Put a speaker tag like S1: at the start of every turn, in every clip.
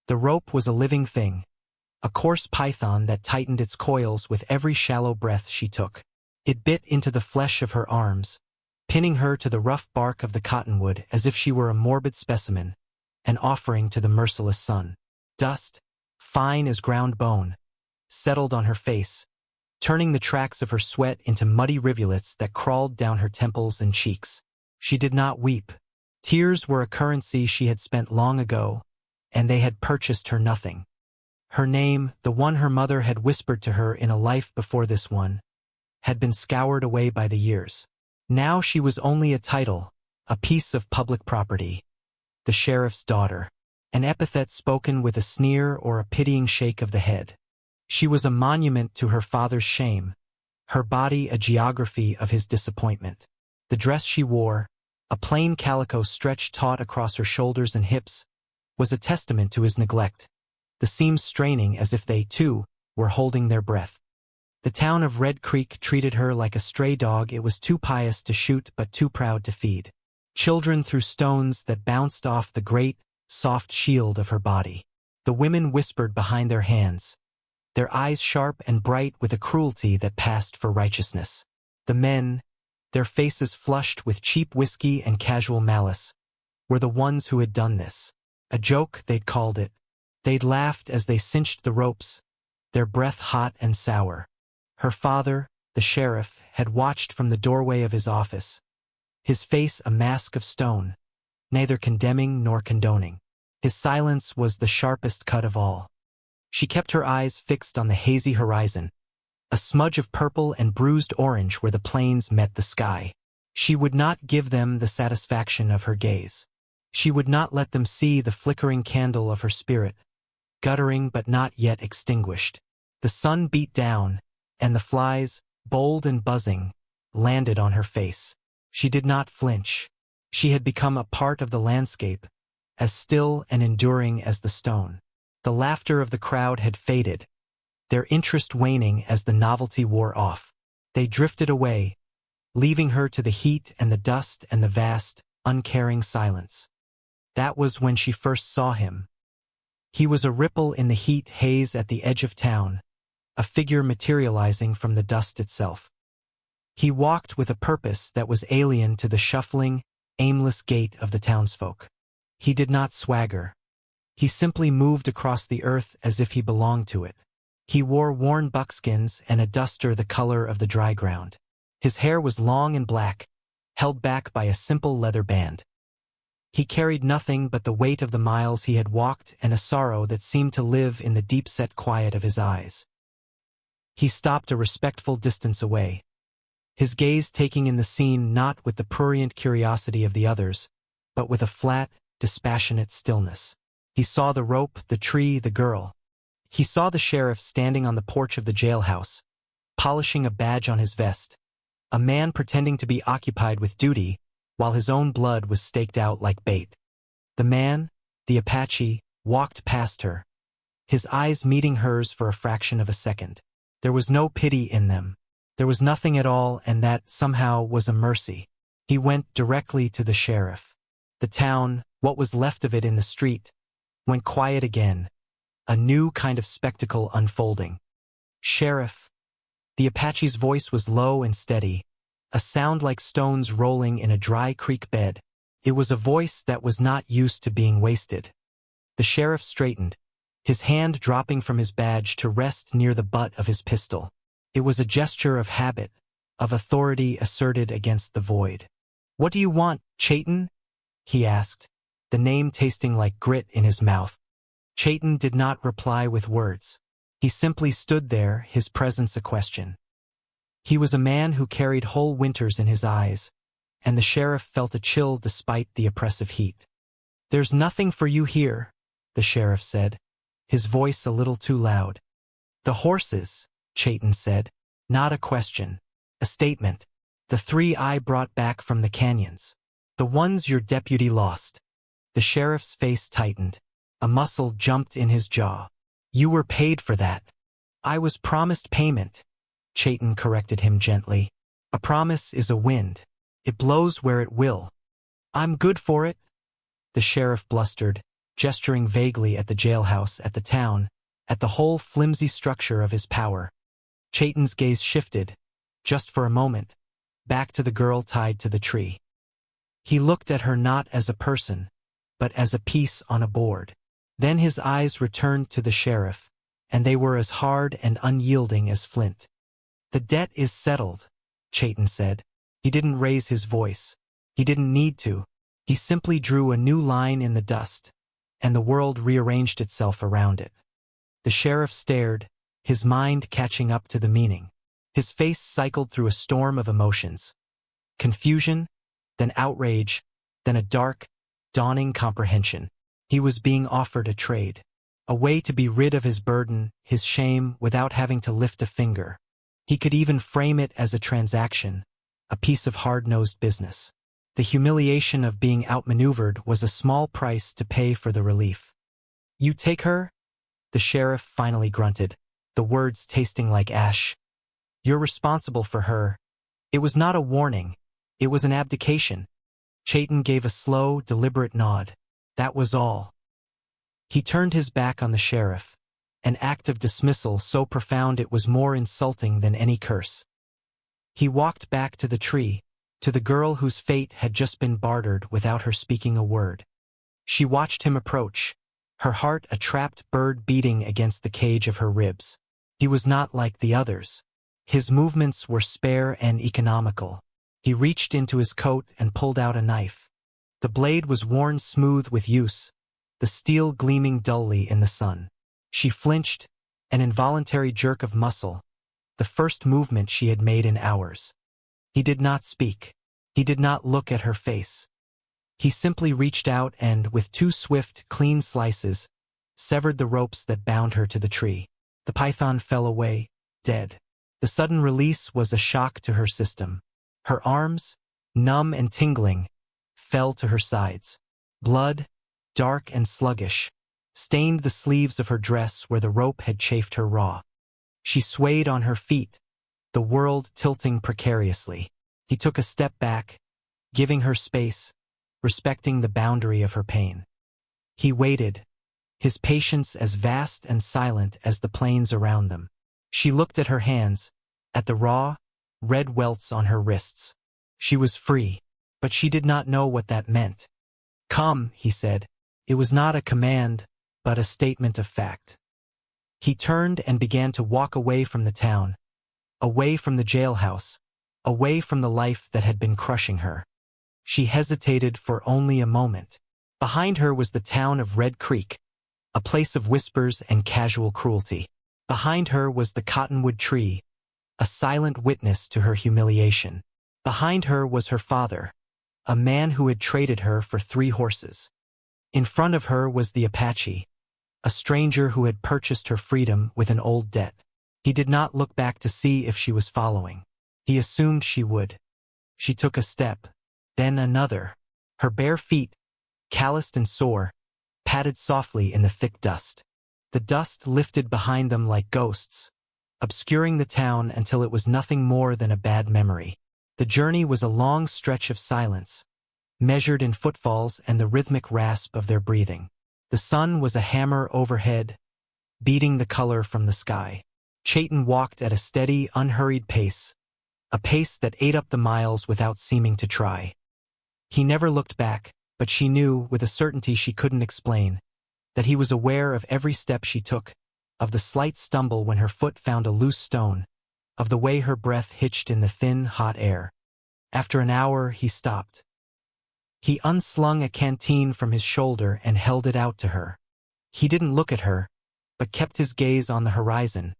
S1: The rope was a living thing, a coarse python that tightened its coils with every shallow breath she took. It bit into the flesh of her arms, pinning her to the rough bark of the cottonwood as if she were a morbid specimen, an offering to the merciless sun. Dust, fine as ground bone, settled on her face, turning the tracks of her sweat into muddy rivulets that crawled down her temples and cheeks. She did not weep. Tears were a currency she had spent long ago, and they had purchased her nothing. Her name, the one her mother had whispered to her in a life before this one, had been scoured away by the years. Now she was only a title, a piece of public property. The sheriff's daughter. An epithet spoken with a sneer or a pitying shake of the head. She was a monument to her father's shame, her body a geography of his disappointment. The dress she wore, a plain calico stretched taut across her shoulders and hips, was a testament to his neglect, the seams straining as if they, too, were holding their breath. The town of Red Creek treated her like a stray dog it was too pious to shoot but too proud to feed. Children threw stones that bounced off the great, soft shield of her body. The women whispered behind their hands, their eyes sharp and bright with a cruelty that passed for righteousness. The men, their faces flushed with cheap whiskey and casual malice, were the ones who had done this. A joke, they'd called it. They'd laughed as they cinched the ropes, their breath hot and sour. Her father, the sheriff, had watched from the doorway of his office, his face a mask of stone, neither condemning nor condoning. His silence was the sharpest cut of all. She kept her eyes fixed on the hazy horizon, a smudge of purple and bruised orange where the plains met the sky. She would not give them the satisfaction of her gaze. She would not let them see the flickering candle of her spirit, guttering but not yet extinguished. The sun beat down, and the flies, bold and buzzing, landed on her face. She did not flinch. She had become a part of the landscape, as still and enduring as the stone. The laughter of the crowd had faded, their interest waning as the novelty wore off. They drifted away, leaving her to the heat and the dust and the vast, uncaring silence. That was when she first saw him. He was a ripple in the heat haze at the edge of town, a figure materializing from the dust itself. He walked with a purpose that was alien to the shuffling, aimless gait of the townsfolk. He did not swagger. He simply moved across the earth as if he belonged to it. He wore worn buckskins and a duster the color of the dry ground. His hair was long and black, held back by a simple leather band. He carried nothing but the weight of the miles he had walked and a sorrow that seemed to live in the deep-set quiet of his eyes. He stopped a respectful distance away, his gaze taking in the scene not with the prurient curiosity of the others, but with a flat, dispassionate stillness. He saw the rope, the tree, the girl. He saw the sheriff standing on the porch of the jailhouse, polishing a badge on his vest, a man pretending to be occupied with duty while his own blood was staked out like bait. The man, the Apache, walked past her, his eyes meeting hers for a fraction of a second. There was no pity in them. There was nothing at all, and that, somehow, was a mercy. He went directly to the sheriff. The town, what was left of it in the street, went quiet again, a new kind of spectacle unfolding. "Sheriff." The Apache's voice was low and steady, a sound like stones rolling in a dry creek bed. It was a voice that was not used to being wasted. The sheriff straightened, his hand dropping from his badge to rest near the butt of his pistol. It was a gesture of habit, of authority asserted against the void. "What do you want, Chayton?" he asked, the name tasting like grit in his mouth. Chayton did not reply with words. He simply stood there, his presence a question. He was a man who carried whole winters in his eyes, and the sheriff felt a chill despite the oppressive heat. "There's nothing for you here," the sheriff said, his voice a little too loud. "The horses," Chayton said, not a question, a statement. "The three I brought back from the canyons. The ones your deputy lost." The sheriff's face tightened. A muscle jumped in his jaw. "You were paid for that." "I was promised payment," Chayton corrected him gently. "A promise is a wind. It blows where it will." "I'm good for it," the sheriff blustered, gesturing vaguely at the jailhouse, at the town, at the whole flimsy structure of his power. Chayton's gaze shifted, just for a moment, back to the girl tied to the tree. He looked at her not as a person, but as a piece on a board. Then his eyes returned to the sheriff, and they were as hard and unyielding as flint. "The debt is settled," Chayton said. He didn't raise his voice. He didn't need to. He simply drew a new line in the dust, and the world rearranged itself around it. The sheriff stared, his mind catching up to the meaning. His face cycled through a storm of emotions. Confusion, then outrage, then a dark, dawning comprehension. He was being offered a trade. A way to be rid of his burden, his shame, without having to lift a finger. He could even frame it as a transaction, a piece of hard-nosed business. The humiliation of being outmaneuvered was a small price to pay for the relief. "You take her?" The sheriff finally grunted, the words tasting like ash. "You're responsible for her." It was not a warning. It was an abdication. Chayton gave a slow, deliberate nod. That was all. He turned his back on the sheriff, an act of dismissal so profound it was more insulting than any curse. He walked back to the tree, to the girl whose fate had just been bartered without her speaking a word. She watched him approach, her heart a trapped bird beating against the cage of her ribs. He was not like the others. His movements were spare and economical. He reached into his coat and pulled out a knife. The blade was worn smooth with use, the steel gleaming dully in the sun. She flinched, an involuntary jerk of muscle, the first movement she had made in hours. He did not speak. He did not look at her face. He simply reached out and, with two swift, clean slices, severed the ropes that bound her to the tree. The python fell away, dead. The sudden release was a shock to her system. Her arms, numb and tingling, fell to her sides. Blood, dark and sluggish, stained the sleeves of her dress where the rope had chafed her raw. She swayed on her feet, the world tilting precariously. He took a step back, giving her space, respecting the boundary of her pain. He waited, his patience as vast and silent as the plains around them. She looked at her hands, at the raw, red welts on her wrists. She was free, but she did not know what that meant. "Come," he said. It was not a command, but a statement of fact. He turned and began to walk away from the town, away from the jailhouse, away from the life that had been crushing her. She hesitated for only a moment. Behind her was the town of Red Creek, a place of whispers and casual cruelty. Behind her was the cottonwood tree, a silent witness to her humiliation. Behind her was her father, a man who had traded her for 3 horses. In front of her was the Apache, a stranger who had purchased her freedom with an old debt. He did not look back to see if she was following. He assumed she would. She took a step, then another. Her bare feet, calloused and sore, padded softly in the thick dust. The dust lifted behind them like ghosts, obscuring the town until it was nothing more than a bad memory. The journey was a long stretch of silence, measured in footfalls and the rhythmic rasp of their breathing. The sun was a hammer overhead, beating the color from the sky. Chayton walked at a steady, unhurried pace, a pace that ate up the miles without seeming to try. He never looked back, but she knew, with a certainty she couldn't explain, that he was aware of every step she took, of the slight stumble when her foot found a loose stone, of the way her breath hitched in the thin, hot air. After an hour, he stopped. He unslung a canteen from his shoulder and held it out to her. He didn't look at her, but kept his gaze on the horizon,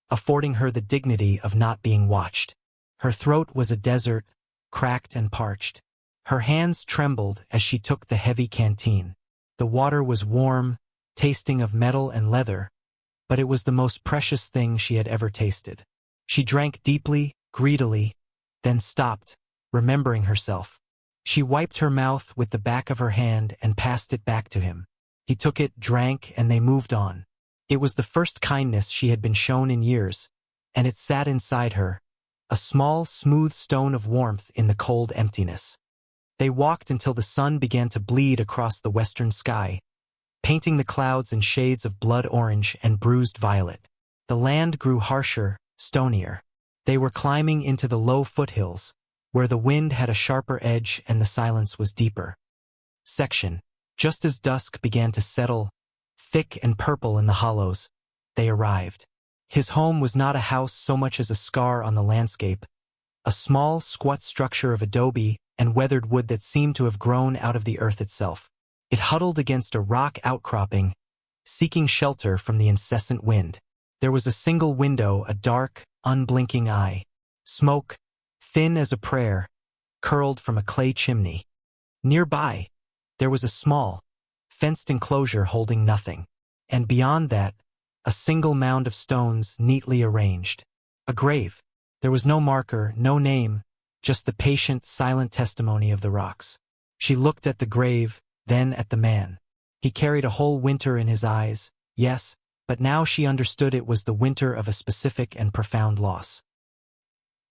S1: affording her the dignity of not being watched. Her throat was a desert, cracked and parched. Her hands trembled as she took the heavy canteen. The water was warm, tasting of metal and leather, but it was the most precious thing she had ever tasted. She drank deeply, greedily, then stopped, remembering herself. She wiped her mouth with the back of her hand and passed it back to him. He took it, drank, and they moved on. It was the first kindness she had been shown in years, and it sat inside her, a small, smooth stone of warmth in the cold emptiness. They walked until the sun began to bleed across the western sky, painting the clouds in shades of blood orange and bruised violet. The land grew harsher, stonier. They were climbing into the low foothills, where the wind had a sharper edge and the silence was deeper. Section. Just as dusk began to settle, thick and purple in the hollows, they arrived. His home was not a house so much as a scar on the landscape, a small, squat structure of adobe and weathered wood that seemed to have grown out of the earth itself. It huddled against a rock outcropping, seeking shelter from the incessant wind. There was a single window, a dark, unblinking eye. Smoke, thin as a prayer, curled from a clay chimney. Nearby, there was a small, fenced enclosure holding nothing. And beyond that, a single mound of stones neatly arranged. A grave. There was no marker, no name, just the patient, silent testimony of the rocks. She looked at the grave, then at the man. He carried a whole winter in his eyes, yes, but now she understood it was the winter of a specific and profound loss.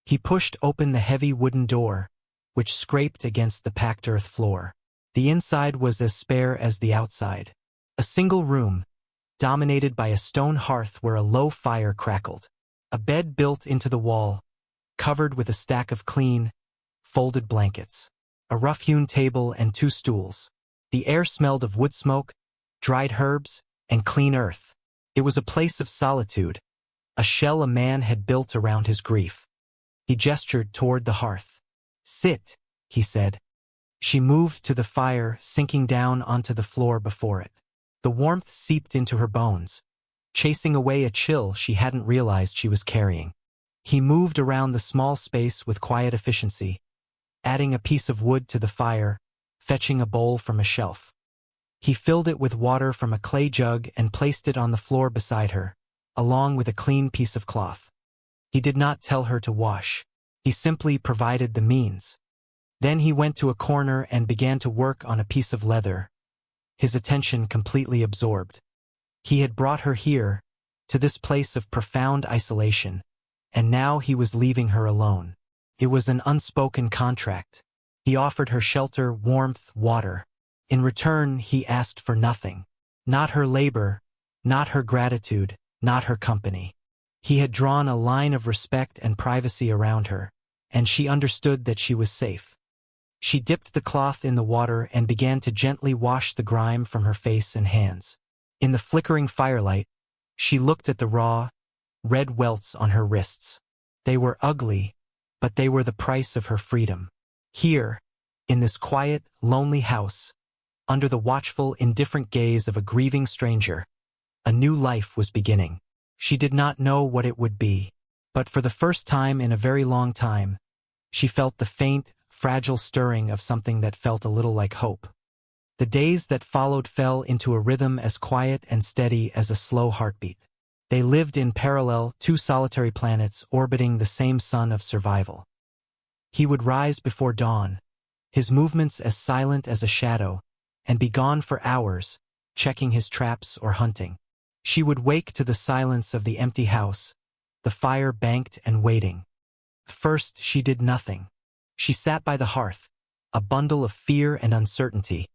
S1: He pushed open the heavy wooden door, which scraped against the packed earth floor. The inside was as spare as the outside. A single room, dominated by a stone hearth where a low fire crackled. A bed built into the wall, covered with a stack of clean, folded blankets. A rough-hewn table and 2 stools. The air smelled of wood smoke, dried herbs, and clean earth. It was a place of solitude, a shell a man had built around his grief. He gestured toward the hearth. "Sit," he said. She moved to the fire, sinking down onto the floor before it. The warmth seeped into her bones, chasing away a chill she hadn't realized she was carrying. He moved around the small space with quiet efficiency, adding a piece of wood to the fire, fetching a bowl from a shelf. He filled it with water from a clay jug and placed it on the floor beside her, along with a clean piece of cloth. He did not tell her to wash. He simply provided the means. Then he went to a corner and began to work on a piece of leather, his attention completely absorbed. He had brought her here, to this place of profound isolation, and now he was leaving her alone. It was an unspoken contract. He offered her shelter, warmth, water. In return, he asked for nothing. Not her labor, not her gratitude, not her company. He had drawn a line of respect and privacy around her, and she understood that she was safe. She dipped the cloth in the water and began to gently wash the grime from her face and hands. In the flickering firelight, she looked at the raw, red welts on her wrists. They were ugly, but they were the price of her freedom. Here, in this quiet, lonely house, under the watchful, indifferent gaze of a grieving stranger, a new life was beginning. She did not know what it would be, but for the first time in a very long time, she felt the faint, fragile stirring of something that felt a little like hope. The days that followed fell into a rhythm as quiet and steady as a slow heartbeat. They lived in parallel, 2 solitary planets orbiting the same sun of survival. He would rise before dawn, his movements as silent as a shadow, and be gone for hours, checking his traps or hunting. She would wake to the silence of the empty house, the fire banked and waiting. First, she did nothing. She sat by the hearth, a bundle of fear and uncertainty,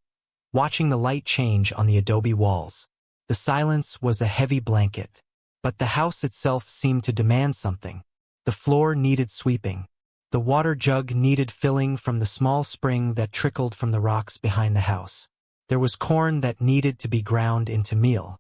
S1: watching the light change on the adobe walls. The silence was a heavy blanket, but the house itself seemed to demand something. The floor needed sweeping. The water jug needed filling from the small spring that trickled from the rocks behind the house. There was corn that needed to be ground into meal.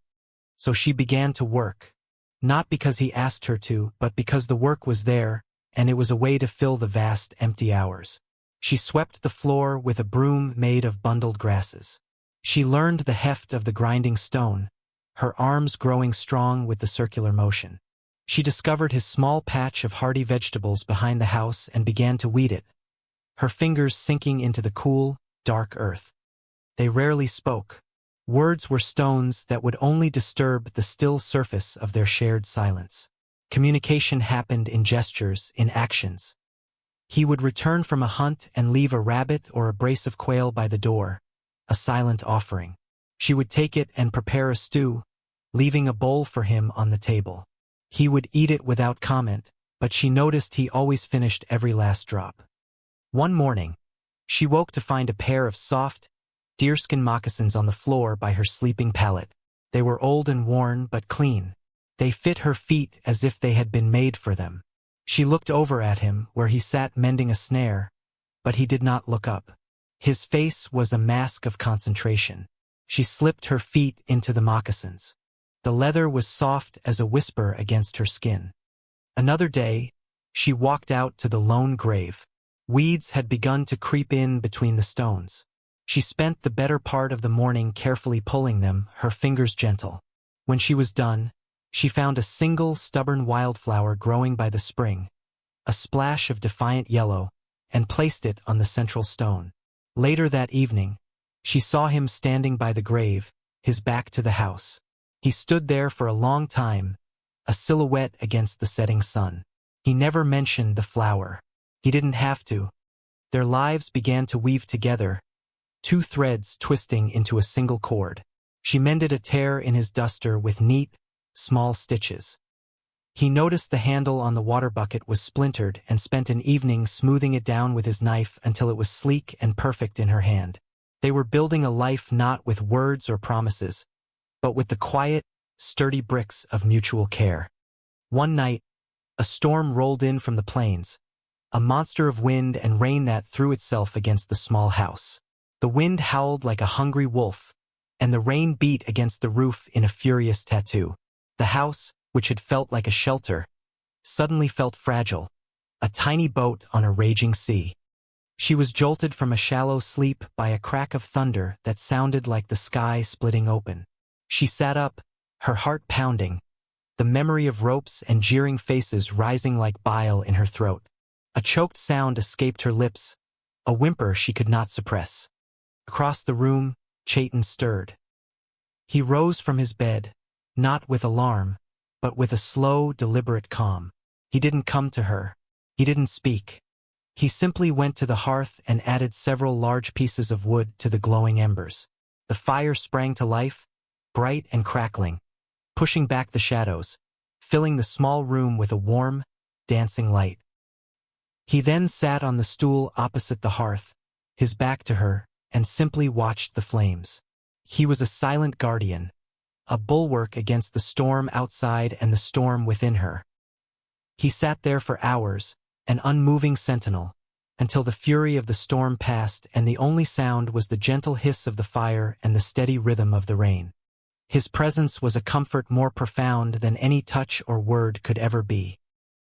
S1: So she began to work, not because he asked her to, but because the work was there, and it was a way to fill the vast, empty hours. She swept the floor with a broom made of bundled grasses. She learned the heft of the grinding stone, her arms growing strong with the circular motion. She discovered his small patch of hardy vegetables behind the house and began to weed it, her fingers sinking into the cool, dark earth. They rarely spoke. Words were stones that would only disturb the still surface of their shared silence. Communication happened in gestures, in actions. He would return from a hunt and leave a rabbit or a brace of quail by the door, a silent offering. She would take it and prepare a stew, leaving a bowl for him on the table. He would eat it without comment, but she noticed he always finished every last drop. One morning, she woke to find a pair of soft, deerskin moccasins on the floor by her sleeping pallet. They were old and worn but clean. They fit her feet as if they had been made for them. She looked over at him where he sat mending a snare, but he did not look up. His face was a mask of concentration. She slipped her feet into the moccasins. The leather was soft as a whisper against her skin. Another day, she walked out to the lone grave. Weeds had begun to creep in between the stones. She spent the better part of the morning carefully pulling them, her fingers gentle. When she was done, she found a single stubborn wildflower growing by the spring, a splash of defiant yellow, and placed it on the central stone. Later that evening, she saw him standing by the grave, his back to the house. He stood there for a long time, a silhouette against the setting sun. He never mentioned the flower. He didn't have to. Their lives began to weave together, two threads twisting into a single cord. She mended a tear in his duster with neat, small stitches. He noticed the handle on the water bucket was splintered and spent an evening smoothing it down with his knife until it was sleek and perfect in her hand. They were building a life not with words or promises, but with the quiet, sturdy bricks of mutual care. One night, a storm rolled in from the plains, a monster of wind and rain that threw itself against the small house. The wind howled like a hungry wolf, and the rain beat against the roof in a furious tattoo. The house, which had felt like a shelter, suddenly felt fragile, a tiny boat on a raging sea. She was jolted from a shallow sleep by a crack of thunder that sounded like the sky splitting open. She sat up, her heart pounding, the memory of ropes and jeering faces rising like bile in her throat. A choked sound escaped her lips, a whimper she could not suppress. Across the room, Chayton stirred. He rose from his bed, not with alarm, but with a slow, deliberate calm. He didn't come to her. He didn't speak. He simply went to the hearth and added several large pieces of wood to the glowing embers. The fire sprang to life, bright and crackling, pushing back the shadows, filling the small room with a warm, dancing light. He then sat on the stool opposite the hearth, his back to her, and simply watched the flames. He was a silent guardian, a bulwark against the storm outside and the storm within her. He sat there for hours, an unmoving sentinel, until the fury of the storm passed and the only sound was the gentle hiss of the fire and the steady rhythm of the rain. His presence was a comfort more profound than any touch or word could ever be.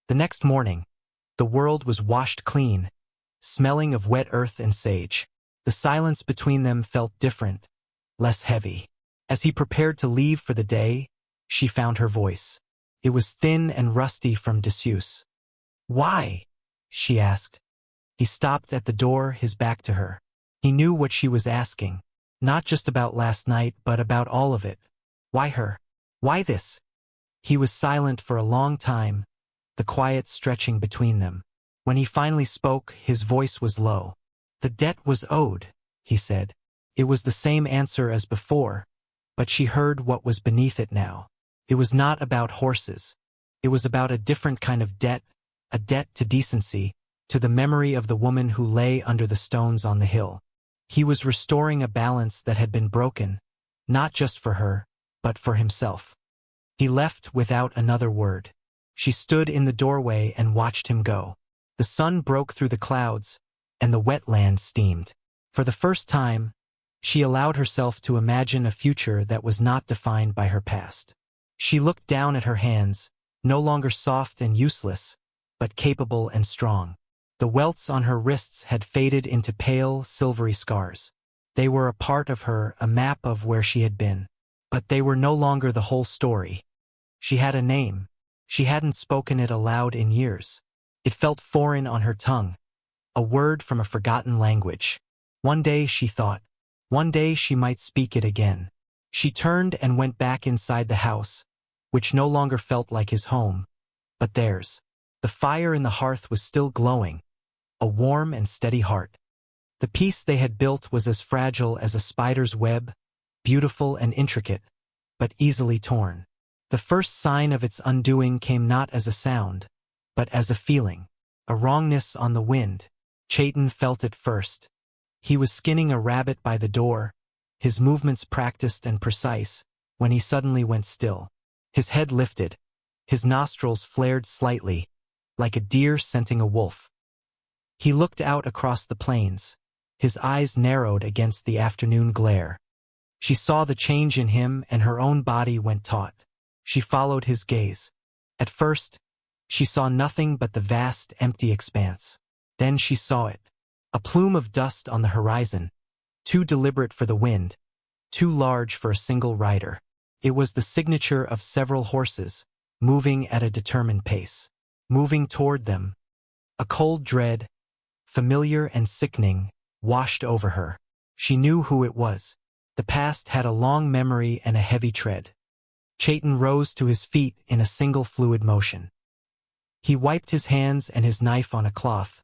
S1: The next morning, the world was washed clean, smelling of wet earth and sage. The silence between them felt different, less heavy. As he prepared to leave for the day, she found her voice. It was thin and rusty from disuse. "Why?" she asked. He stopped at the door, his back to her. He knew what she was asking, not just about last night, but about all of it. Why her? Why this? He was silent for a long time, the quiet stretching between them. When he finally spoke, his voice was low. "The debt was owed," he said. It was the same answer as before, but she heard what was beneath it now. It was not about horses. It was about a different kind of debt, a debt to decency, to the memory of the woman who lay under the stones on the hill. He was restoring a balance that had been broken, not just for her, but for himself. He left without another word. She stood in the doorway and watched him go. The sun broke through the clouds, and the wetlands steamed. For the first time, she allowed herself to imagine a future that was not defined by her past. She looked down at her hands, no longer soft and useless, but capable and strong. The welts on her wrists had faded into pale, silvery scars. They were a part of her, a map of where she had been. But they were no longer the whole story. She had a name. She hadn't spoken it aloud in years. It felt foreign on her tongue, a word from a forgotten language. One day, she thought, one day she might speak it again. She turned and went back inside the house, which no longer felt like his home, but theirs. The fire in the hearth was still glowing, a warm and steady heart. The piece they had built was as fragile as a spider's web, beautiful and intricate, but easily torn. The first sign of its undoing came not as a sound, but as a feeling, a wrongness on the wind. Chayton felt it first. He was skinning a rabbit by the door, his movements practiced and precise, when he suddenly went still. His head lifted, his nostrils flared slightly, like a deer scenting a wolf. He looked out across the plains, his eyes narrowed against the afternoon glare. She saw the change in him and her own body went taut. She followed his gaze. At first, she saw nothing but the vast, empty expanse. Then she saw it. A plume of dust on the horizon, too deliberate for the wind, too large for a single rider. It was the signature of several horses, moving at a determined pace. Moving toward them. A cold dread, familiar and sickening, washed over her. She knew who it was. The past had a long memory and a heavy tread. Chayton rose to his feet in a single fluid motion. He wiped his hands and his knife on a cloth,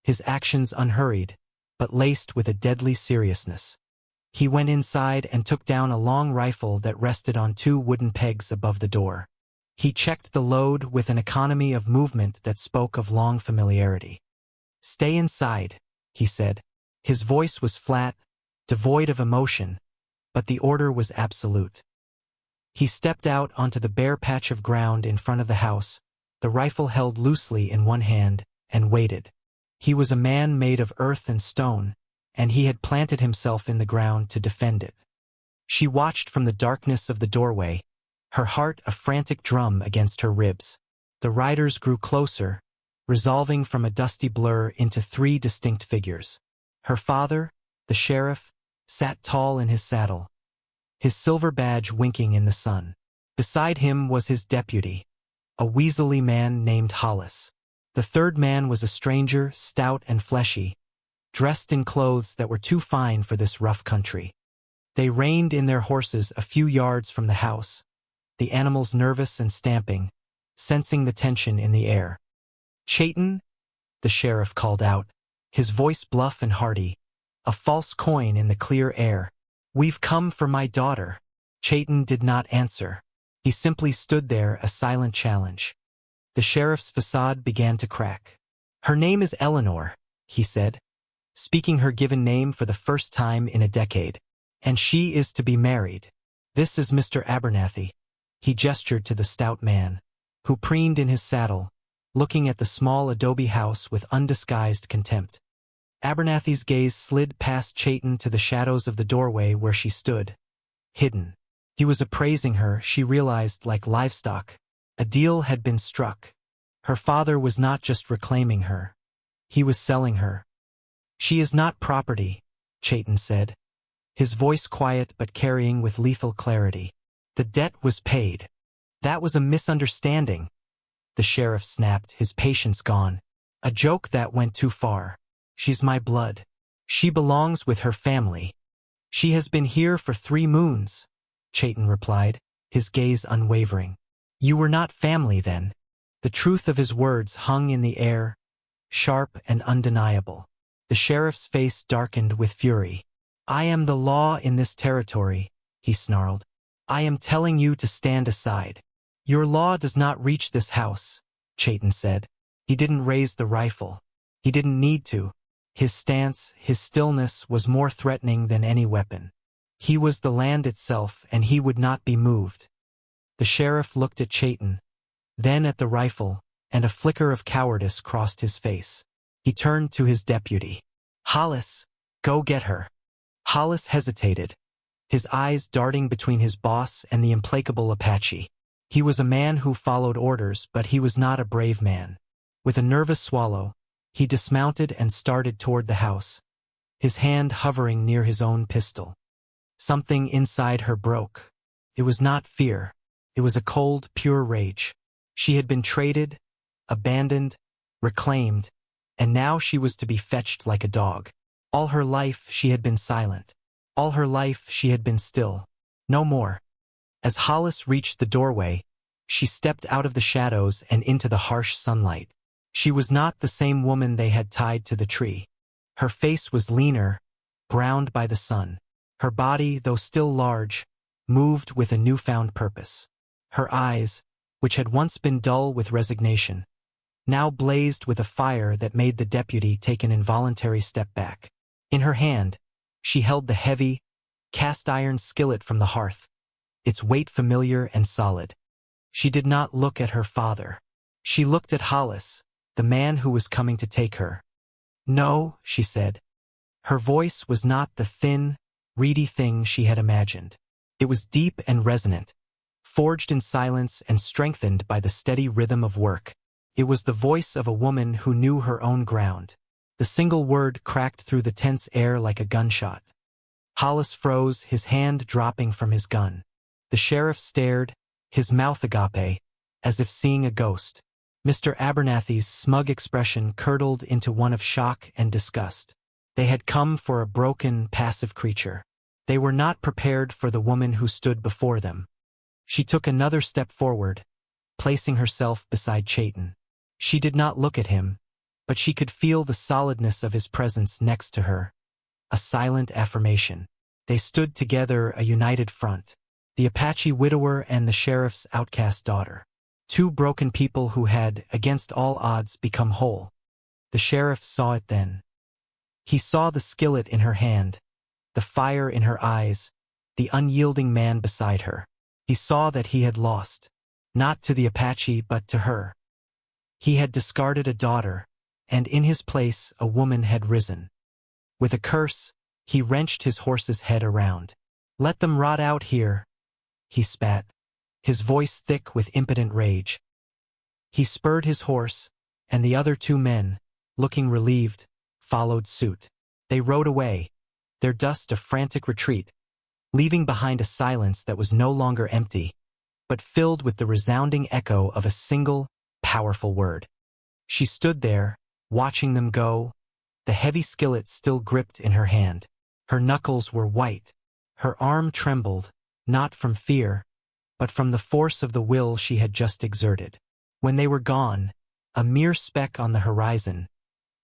S1: his actions unhurried, but laced with a deadly seriousness. He went inside and took down a long rifle that rested on two wooden pegs above the door. He checked the load with an economy of movement that spoke of long familiarity. "Stay inside," he said. His voice was flat, devoid of emotion, but the order was absolute. He stepped out onto the bare patch of ground in front of the house, the rifle held loosely in one hand, and waited. He was a man made of earth and stone, and he had planted himself in the ground to defend it. She watched from the darkness of the doorway, her heart a frantic drum against her ribs. The riders grew closer, resolving from a dusty blur into three distinct figures. Her father, the sheriff, sat tall in his saddle, his silver badge winking in the sun. Beside him was his deputy, a weaselly man named Hollis. The third man was a stranger, stout and fleshy, dressed in clothes that were too fine for this rough country. They reined in their horses a few yards from the house, the animals nervous and stamping, sensing the tension in the air. "Chayton," the sheriff called out, his voice bluff and hearty, a false coin in the clear air. "We've come for my daughter." Chayton did not answer. He simply stood there, a silent challenge. The sheriff's facade began to crack. "Her name is Eleanor," he said, speaking her given name for the first time in a decade. "And she is to be married. This is Mr. Abernathy." He gestured to the stout man, who preened in his saddle, looking at the small adobe house with undisguised contempt. Abernathy's gaze slid past Chayton to the shadows of the doorway where she stood, hidden. He was appraising her, she realized, like livestock. A deal had been struck. Her father was not just reclaiming her. He was selling her. "She is not property," Chayton said, his voice quiet but carrying with lethal clarity. "The debt was paid." "That was a misunderstanding," the sheriff snapped, his patience gone. "A joke that went too far. She's my blood. She belongs with her family." "She has been here for 3 moons," Chayton replied, his gaze unwavering. "You were not family then." The truth of his words hung in the air, sharp and undeniable. The sheriff's face darkened with fury. "I am the law in this territory," he snarled. "I am telling you to stand aside." "Your law does not reach this house," Chayton said. He didn't raise the rifle. He didn't need to. His stance, his stillness was more threatening than any weapon. He was the land itself, and he would not be moved. The sheriff looked at Chayton, then at the rifle, and a flicker of cowardice crossed his face. He turned to his deputy. "Hollis, go get her." Hollis hesitated, his eyes darting between his boss and the implacable Apache. He was a man who followed orders, but he was not a brave man. With a nervous swallow, he dismounted and started toward the house, his hand hovering near his own pistol. Something inside her broke. It was not fear. It was a cold, pure rage. She had been traded, abandoned, reclaimed, and now she was to be fetched like a dog. All her life she had been silent. All her life she had been still. No more. As Hollis reached the doorway, she stepped out of the shadows and into the harsh sunlight. She was not the same woman they had tied to the tree. Her face was leaner, browned by the sun. Her body, though still large, moved with a newfound purpose. Her eyes, which had once been dull with resignation, now blazed with a fire that made the deputy take an involuntary step back. In her hand, she held the heavy, cast iron skillet from the hearth, its weight familiar and solid. She did not look at her father. She looked at Hollis, the man who was coming to take her. "No," she said. Her voice was not the thin, reedy thing she had imagined. It was deep and resonant, forged in silence and strengthened by the steady rhythm of work. It was the voice of a woman who knew her own ground. The single word cracked through the tense air like a gunshot. Hollis froze, his hand dropping from his gun. The sheriff stared, his mouth agape, as if seeing a ghost. Mr. Abernathy's smug expression curdled into one of shock and disgust. They had come for a broken, passive creature. They were not prepared for the woman who stood before them. She took another step forward, placing herself beside Chayton. She did not look at him, but she could feel the solidness of his presence next to her. A silent affirmation. They stood together, a united front. The Apache widower and the sheriff's outcast daughter. Two broken people who had, against all odds, become whole. The sheriff saw it then. He saw the skillet in her hand, the fire in her eyes, the unyielding man beside her. He saw that he had lost, not to the Apache but to her. He had discarded a daughter, and in his place a woman had risen. With a curse, he wrenched his horse's head around. "Let them rot out here," he spat, his voice thick with impotent rage. He spurred his horse, and the other two men, looking relieved, followed suit. They rode away, their dust a frantic retreat, leaving behind a silence that was no longer empty, but filled with the resounding echo of a single, powerful word. She stood there, watching them go, the heavy skillet still gripped in her hand. Her knuckles were white, her arm trembled, not from fear, but from the force of the will she had just exerted. When they were gone, a mere speck on the horizon,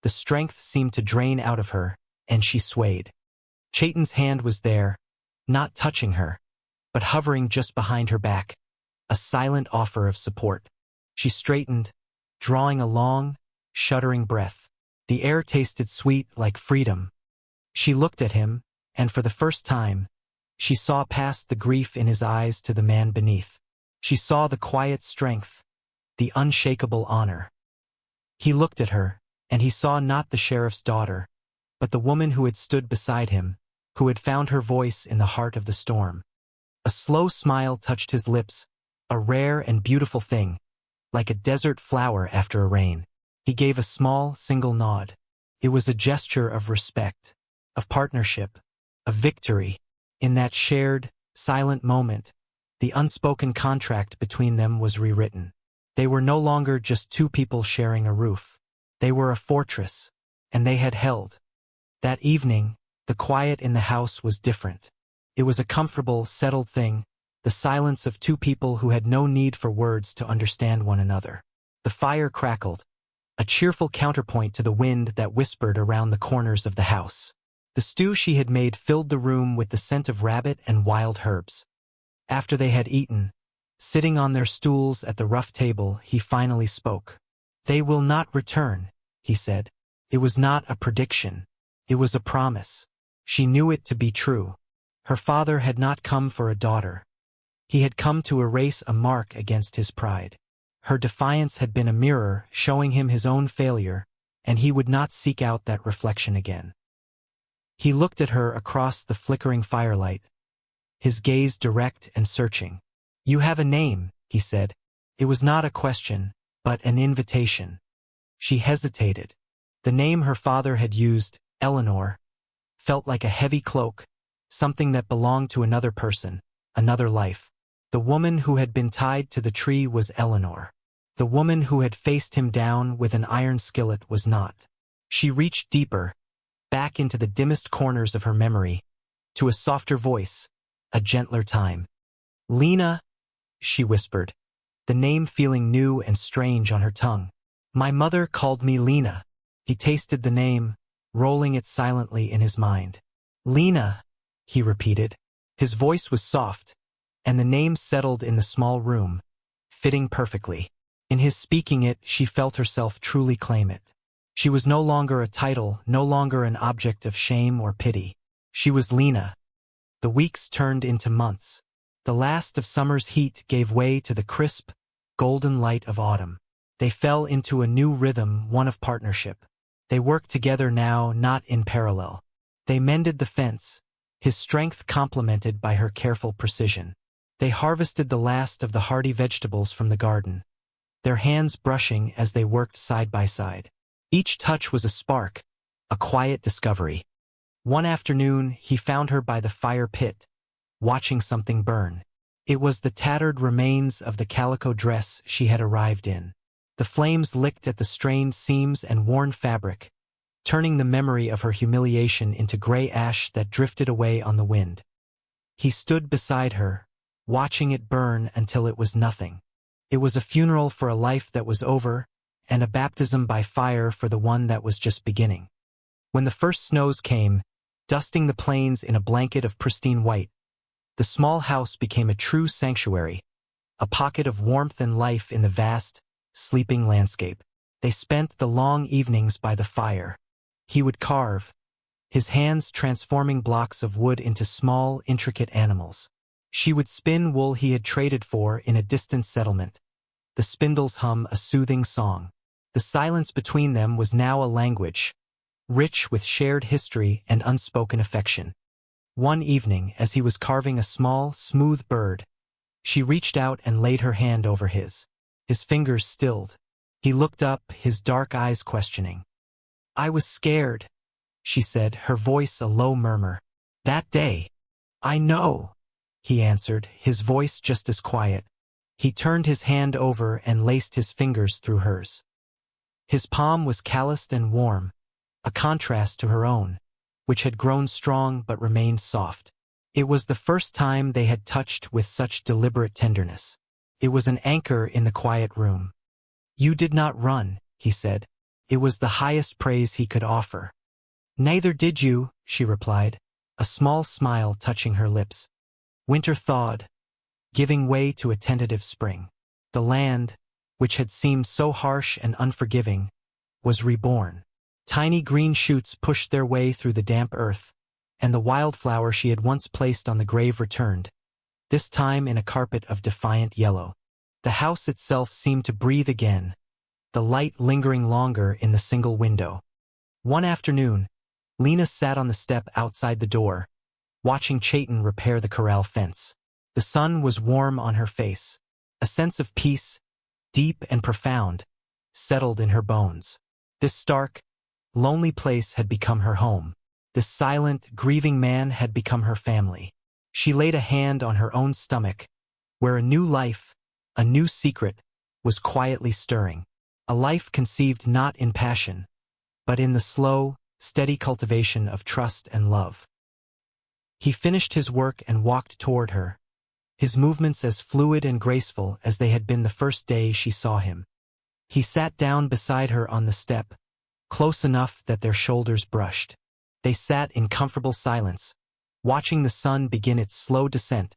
S1: the strength seemed to drain out of her, and she swayed. Chayton's hand was there, not touching her, but hovering just behind her back, a silent offer of support. She straightened, drawing a long, shuddering breath. The air tasted sweet like freedom. She looked at him, and for the first time, she saw past the grief in his eyes to the man beneath. She saw the quiet strength, the unshakable honor. He looked at her, and he saw not the sheriff's daughter, but the woman who had stood beside him, who had found her voice in the heart of the storm. A slow smile touched his lips, a rare and beautiful thing, like a desert flower after a rain. He gave a small, single nod. It was a gesture of respect, of partnership, of victory. In that shared, silent moment, the unspoken contract between them was rewritten. They were no longer just two people sharing a roof. They were a fortress, and they had held. That evening, the quiet in the house was different. It was a comfortable, settled thing, the silence of two people who had no need for words to understand one another. The fire crackled, a cheerful counterpoint to the wind that whispered around the corners of the house. The stew she had made filled the room with the scent of rabbit and wild herbs. After they had eaten, sitting on their stools at the rough table, he finally spoke. "They will not return," he said. It was not a prediction. It was a promise. She knew it to be true. Her father had not come for a daughter. He had come to erase a mark against his pride. Her defiance had been a mirror showing him his own failure, and he would not seek out that reflection again. He looked at her across the flickering firelight, his gaze direct and searching. "You have a name," he said. It was not a question, but an invitation. She hesitated. The name her father had used, Eleanor, felt like a heavy cloak, something that belonged to another person, another life. The woman who had been tied to the tree was Eleanor. The woman who had faced him down with an iron skillet was not. She reached deeper, back into the dimmest corners of her memory, to a softer voice, a gentler time. "Lena," she whispered, the name feeling new and strange on her tongue. "My mother called me Lena." He tasted the name, rolling it silently in his mind. "Lena," he repeated. His voice was soft, and the name settled in the small room, fitting perfectly. In his speaking it, she felt herself truly claim it. She was no longer a title, no longer an object of shame or pity. She was Lena, The weeks turned into months. The last of summer's heat gave way to the crisp, golden light of autumn. They fell into a new rhythm, one of partnership. They worked together now, not in parallel. They mended the fence, his strength complemented by her careful precision. They harvested the last of the hardy vegetables from the garden, their hands brushing as they worked side by side. Each touch was a spark, a quiet discovery. One afternoon, he found her by the fire pit, watching something burn. It was the tattered remains of the calico dress she had arrived in. The flames licked at the strained seams and worn fabric, turning the memory of her humiliation into gray ash that drifted away on the wind. He stood beside her, watching it burn until it was nothing. It was a funeral for a life that was over, and a baptism by fire for the one that was just beginning. When the first snows came, dusting the plains in a blanket of pristine white, the small house became a true sanctuary, a pocket of warmth and life in the vast, sleeping landscape. They spent the long evenings by the fire. He would carve, his hands transforming blocks of wood into small, intricate animals. She would spin wool he had traded for in a distant settlement. The spindles hum a soothing song. The silence between them was now a language, rich with shared history and unspoken affection. One evening, as he was carving a small, smooth bird, she reached out and laid her hand over his. His fingers stilled. He looked up, his dark eyes questioning. "I was scared," she said, her voice a low murmur. "That day." "I know," he answered, his voice just as quiet. He turned his hand over and laced his fingers through hers. His palm was calloused and warm, a contrast to her own, which had grown strong but remained soft. It was the first time they had touched with such deliberate tenderness. It was an anchor in the quiet room. "You did not run," he said. It was the highest praise he could offer. "Neither did you," she replied, a small smile touching her lips. Winter thawed, giving way to a tentative spring. The land, which had seemed so harsh and unforgiving, was reborn. Tiny green shoots pushed their way through the damp earth, and the wildflower she had once placed on the grave returned, this time in a carpet of defiant yellow. The house itself seemed to breathe again, the light lingering longer in the single window. One afternoon, Lena sat on the step outside the door, watching Chayton repair the corral fence. The sun was warm on her face. A sense of peace, deep and profound, settled in her bones. This stark, lonely place had become her home. This silent, grieving man had become her family. She laid a hand on her own stomach, where a new life, a new secret, was quietly stirring. A life conceived not in passion, but in the slow, steady cultivation of trust and love. He finished his work and walked toward her, his movements as fluid and graceful as they had been the first day she saw him. He sat down beside her on the step, close enough that their shoulders brushed. They sat in comfortable silence, watching the sun begin its slow descent,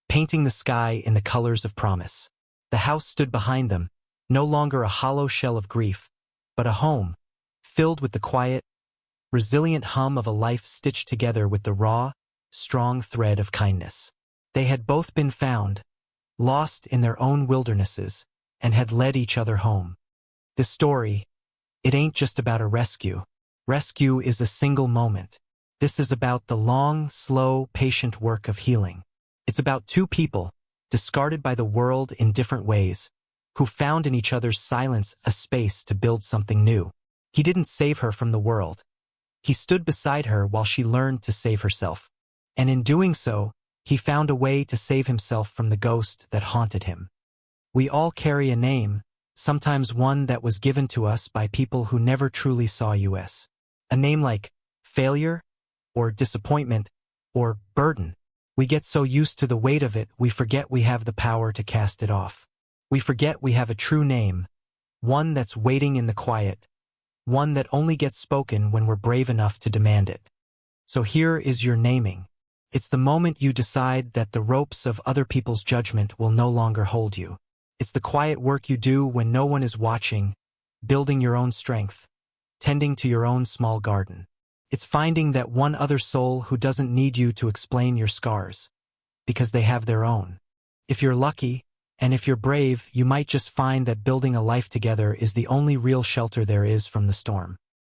S1: painting the sky in the colors of promise. The house stood behind them, no longer a hollow shell of grief, but a home, filled with the quiet, resilient hum of a life stitched together with the raw, strong thread of kindness. They had both been found, lost in their own wildernesses, and had led each other home. This story, it ain't just about a rescue. Rescue is a single moment. This is about the long, slow, patient work of healing. It's about two people, discarded by the world in different ways, who found in each other's silence a space to build something new. He didn't save her from the world. He stood beside her while she learned to save herself. And in doing so, he found a way to save himself from the ghost that haunted him. We all carry a name, sometimes one that was given to us by people who never truly saw us. A name like failure, or disappointment, or burden. We get so used to the weight of it, we forget we have the power to cast it off. We forget we have a true name, one that's waiting in the quiet, one that only gets spoken when we're brave enough to demand it. So here is your naming. It's the moment you decide that the ropes of other people's judgment will no longer hold you. It's the quiet work you do when no one is watching, building your own strength, tending to your own small garden. It's finding that one other soul who doesn't need you to explain your scars, because they have their own. If you're lucky, and if you're brave, you might just find that building a life together is the only real shelter there is from the storm.